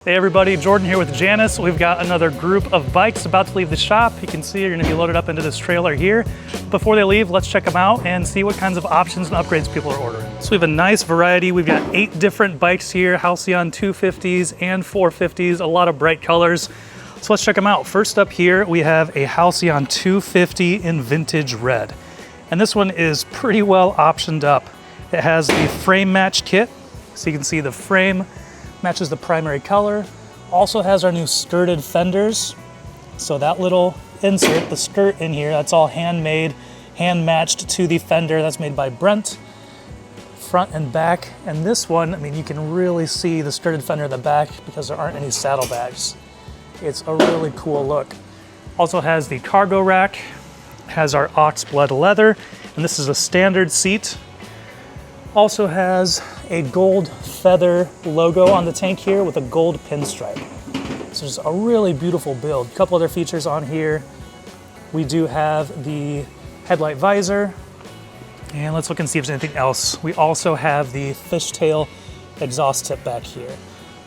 Hey everybody, Jordan here with Janus. We've got another group of bikes about to leave the shop. You can see you're gonna be loaded up into this trailer here. Before they leave, let's check them out and see what kinds of options and upgrades people are ordering. So we have a nice variety. We've got 8 different bikes here, Halcyon 250s and 450s, a lot of bright colors. So let's check them out. First up here, we have a Halcyon 250 in vintage red. And this one is pretty well optioned up. It has the frame match kit. So you can see the frame matches the primary color. Also has our new skirted fenders. So that little insert, the skirt in here, that's all handmade, hand matched to the fender. That's made by Brent, front and back. And this one, I mean, you can really see the skirted fender in the back because there aren't any saddlebags. It's a really cool look. Also has the cargo rack, has our ox blood leather, and this is a standard seat. Also has a gold feather logo on the tank here with a gold pinstripe. So it's a really beautiful build. A couple other features on here. We do have the headlight visor. And let's look and see if there's anything else. We also have the fishtail exhaust tip back here.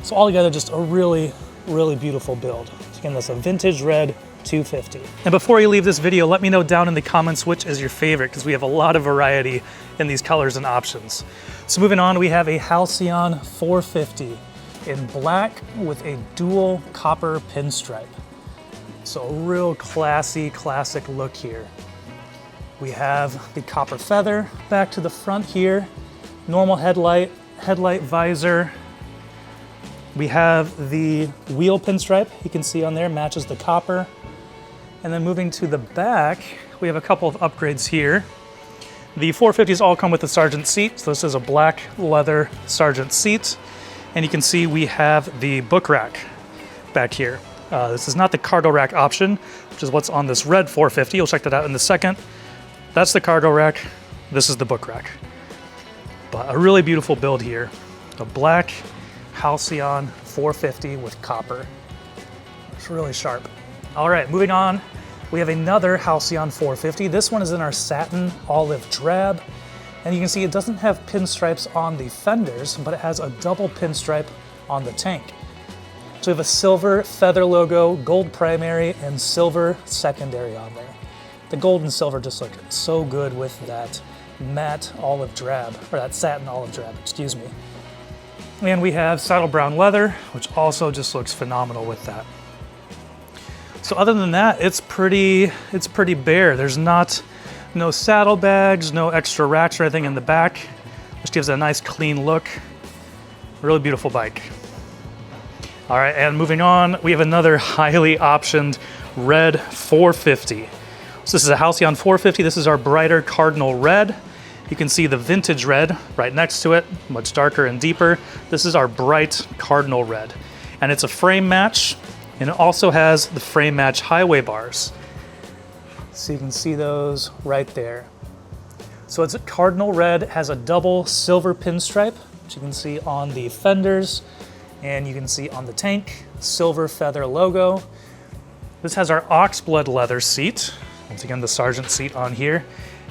So altogether, just a really, really beautiful build. So again, that's a vintage red 250. And before you leave this video, let me know down in the comments which is your favorite, because we have a lot of variety in these colors and options. So moving on, we have a Halcyon 450 in black with a dual copper pinstripe. So a real classy, classic look here. We have the copper feather back to the front here, normal headlight visor. We have the wheel pinstripe, you can see on there, matches the copper. And then moving to the back, we have a couple of upgrades here. The 450s all come with the Sergeant seat. So this is a black leather Sergeant seat. And you can see we have the book rack back here. This is not the cargo rack option, which is what's on this red 450. You'll check that out in a second. That's the cargo rack. This is the book rack. But a really beautiful build here. A black Halcyon 450 with copper. It's really sharp. All right, moving on. We have another Halcyon 450. This one is in our satin olive drab. And you can see it doesn't have pinstripes on the fenders, but it has a double pinstripe on the tank. So we have a silver feather logo, gold primary, and silver secondary on there. The gold and silver just look so good with that matte olive drab, or that satin olive drab, excuse me. And we have saddle brown leather, which also just looks phenomenal with that. So other than that, it's pretty bare. There's no saddlebags, no extra racks or anything in the back, which gives it a nice clean look. Really beautiful bike. All right, and moving on, we have another highly optioned red 450. So this is a Halcyon 450. This is our brighter Cardinal red. You can see the vintage red right next to it, much darker and deeper. This is our bright Cardinal red. And it's a frame match, and it also has the frame match highway bars. So you can see those right there. So it's a Cardinal red, has a double silver pinstripe, which you can see on the fenders, and you can see on the tank, silver feather logo. This has our ox blood leather seat. Once again, the Sergeant seat on here.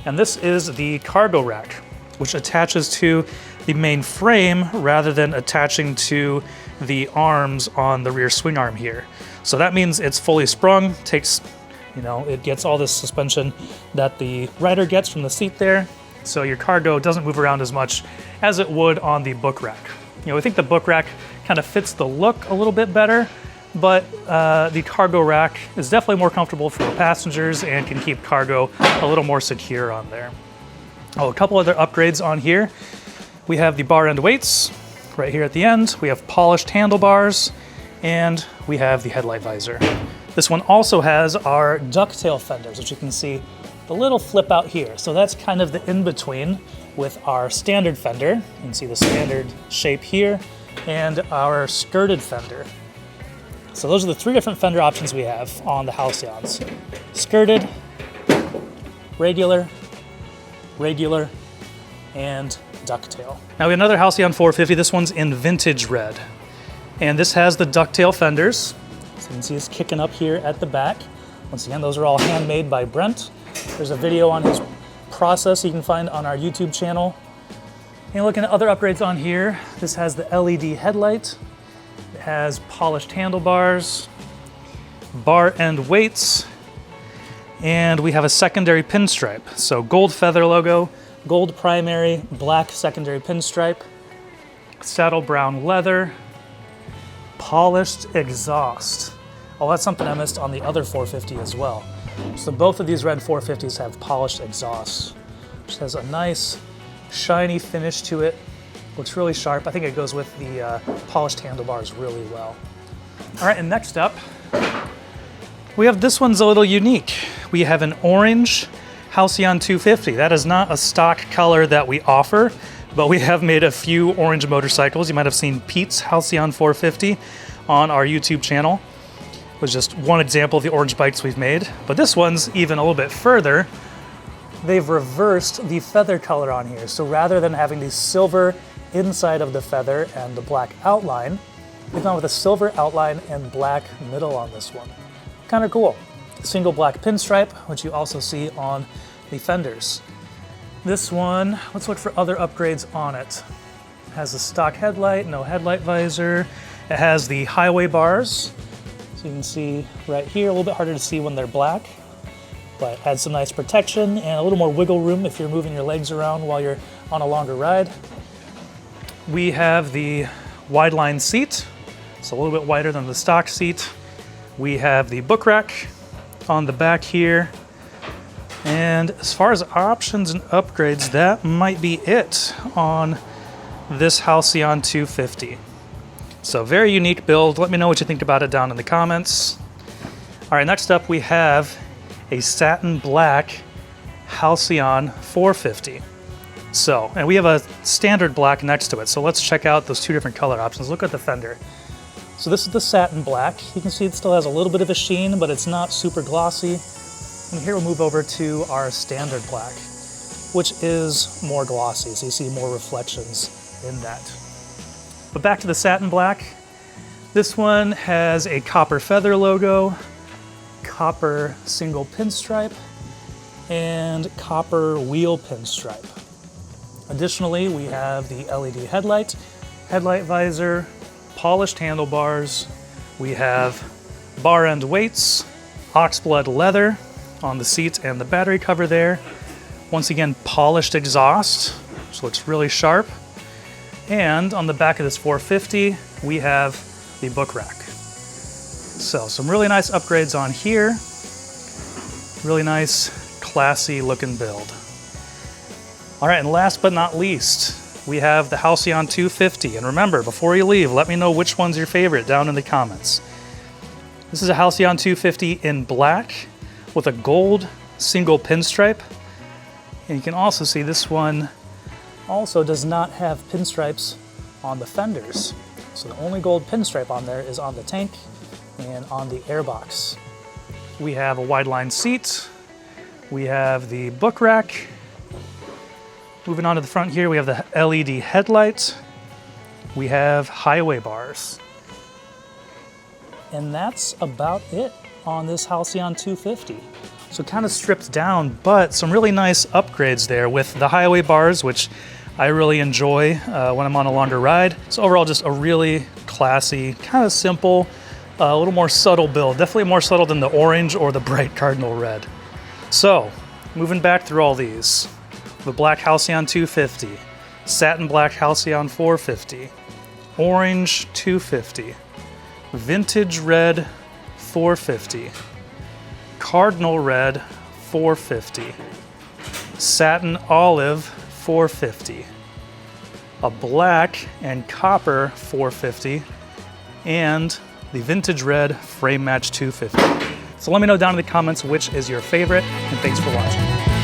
And this is the cargo rack, which attaches to the main frame rather than attaching to the arms on the rear swing arm here. So that means it's fully sprung, it gets all this suspension that the rider gets from the seat there. So your cargo doesn't move around as much as it would on the book rack. I think the book rack kind of fits the look a little bit better, but the cargo rack is definitely more comfortable for the passengers and can keep cargo a little more secure on there. Oh, a couple other upgrades on here. We have the bar end weights right here at the end. We have polished handlebars, and we have the headlight visor. This one also has our ducktail fenders, which you can see the little flip out here. So that's kind of the in-between with our standard fender. You can see the standard shape here, and our skirted fender. So those are the 3 different fender options we have on the Halcyons. Skirted, regular, and ducktail. Now we have another Halcyon 450. This one's in vintage red. And this has the ducktail fenders. So you can see it's kicking up here at the back. Once again, those are all handmade by Brent. There's a video on his process you can find on our YouTube channel. And looking at other upgrades on here, this has the LED headlight. has polished handlebars, bar end weights, and we have a secondary pinstripe. So gold feather logo, gold primary, black secondary pinstripe, saddle brown leather, polished exhaust. Oh, that's something I missed on the other 450 as well. So both of these red 450s have polished exhaust, which has a nice shiny finish to it. Looks really sharp. I think it goes with the polished handlebars really well. All right, and next up, we have this one's a little unique. We have an orange Halcyon 250. That is not a stock color that we offer, but we have made a few orange motorcycles. You might have seen Pete's Halcyon 450 on our YouTube channel. Was just one example of the orange bikes we've made. But this one's even a little bit further. They've reversed the feather color on here. So rather than having the silver inside of the feather and the black outline, we've gone with a silver outline and black middle on this one. Kind of cool. Single black pinstripe, which you also see on the fenders. This one, let's look for other upgrades on it. It has a stock headlight, no headlight visor. It has the highway bars. So you can see right here, a little bit harder to see when they're black, but adds some nice protection and a little more wiggle room if you're moving your legs around while you're on a longer ride. We have the wide line seat. It's a little bit wider than the stock seat. We have the book rack on the back here. And as far as options and upgrades, that might be it on this Halcyon 250. So very unique build. Let me know what you think about it down in the comments. All right, next up we have a satin black Halcyon 450. So, and we have a standard black next to it. So let's check out those two different color options. Look at the fender. So this is the satin black. You can see it still has a little bit of a sheen, but it's not super glossy. And here we'll move over to our standard black, which is more glossy. So you see more reflections in that. But back to the satin black. This one has a copper feather logo, copper single pinstripe, and copper wheel pinstripe. Additionally, we have the LED headlight, headlight visor, polished handlebars. We have bar end weights, oxblood leather on the seat and the battery cover there. Once again, polished exhaust, which looks really sharp. And on the back of this 450, we have the book rack. So some really nice upgrades on here. Really nice, classy looking build. All right, and last but not least, we have the Halcyon 250. And remember, before you leave, let me know which one's your favorite down in the comments. This is a Halcyon 250 in black with a gold single pinstripe. And you can also see this one also does not have pinstripes on the fenders. So the only gold pinstripe on there is on the tank and on the airbox. We have a wide line seat. We have the book rack. Moving on to the front here, we have the LED headlight. We have highway bars. And that's about it on this Halcyon 250. So kind of stripped down, but some really nice upgrades there with the highway bars, which I really enjoy when I'm on a longer ride. So overall, just a really classy, kind of simple, a little more subtle build. Definitely more subtle than the orange or the bright Cardinal red. So moving back through all these, the black Halcyon 250, satin black Halcyon 450, orange 250, vintage red 450, Cardinal red 450, satin olive 450, a black and copper 450, and the vintage red frame match 250. So let me know down in the comments which is your favorite, and thanks for watching.